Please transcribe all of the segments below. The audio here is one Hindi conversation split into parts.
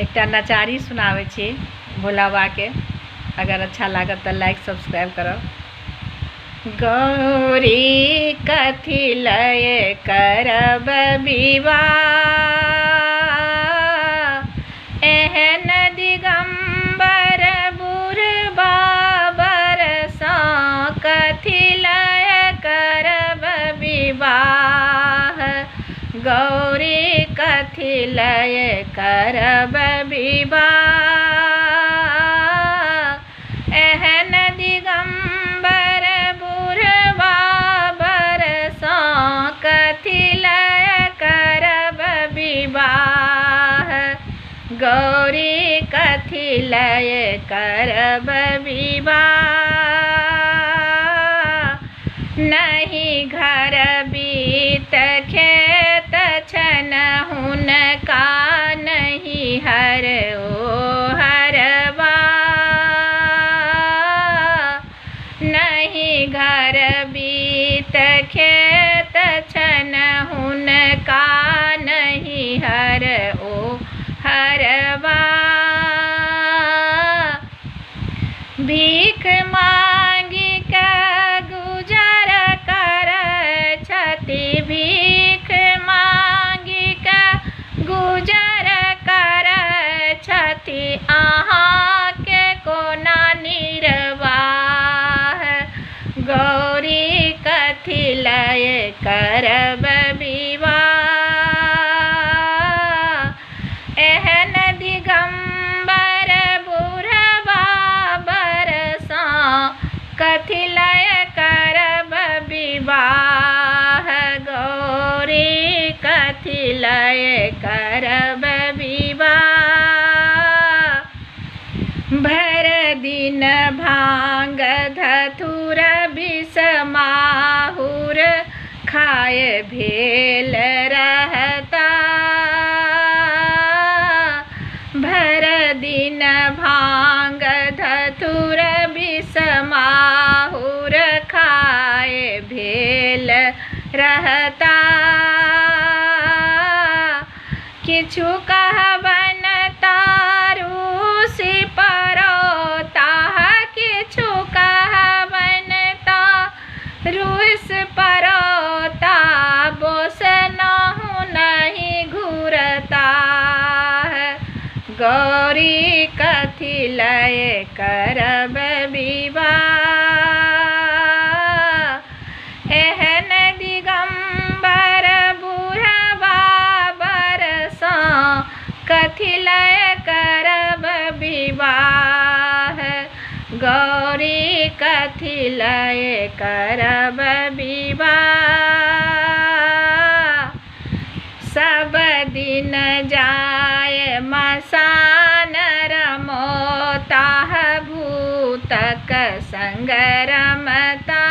एक नचारी सुनावे छी भोला बाबा के। अगर अच्छा लागत तो लाइक सब्सक्राइब करो। गौरी कथी लय करब विवाह, एहन दिगंबर बुढ़बा बरसा, कथी लय करब विवाह। गौरी कथी लय करब विवाह, एहन दिगंबर बुढ़बा बरसा, कथी लय करब विवाह। गौरी कथी लय करब विवाह, नहीं घर बीत खेत छन हुनका, नहीं हर ओ हरवा। नहीं घर बीत खेत छन हुनका, नहीं हर ओ हरवा। भीख मांगी के गुजर कर छति, भीख मांगी के गुजर कर छति, अहाँ के कोना निर्वाह। गौरी कथी लय करब विवाह, एहन दिगंबर बुढ़बा बरसा, कथी लय करब विवाह। गौरी कथी लय करब विवाह, भर दिन भांग धतूर विष माहुर, खाए भेल रहता। भर दिन भांग धतूर विष माहुर, खाए भेल रहता। किछु कहबन तारूसी परोता, किछु कहबन तारूस परोता, बोस नहु नहीं घूरता। गौरी कथी लय करब विवाह, एहन दिगंबर बुढ़बा बरसा, कथी लय करब विवाह। गौरी कथी लय करब विवाह, सब दिन जाय मसान रमोता, भूतक संग रमता।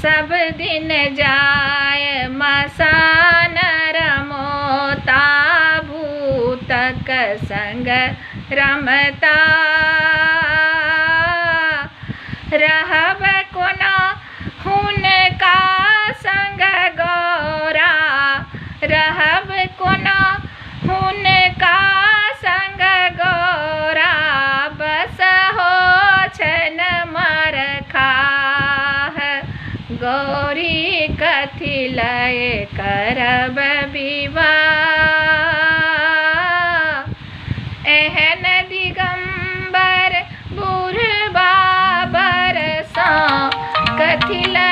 सब दिन जाय मसान रमोता, भूतक संग रमता। रहब कोना हुनका संग गौरा, रहब कोना हुनका संग गौरा, बस हो छन मरखाह। गौरी कथी लय करब विवाह, एहन दिगंबर बुढ़बा बरसा, कथी लय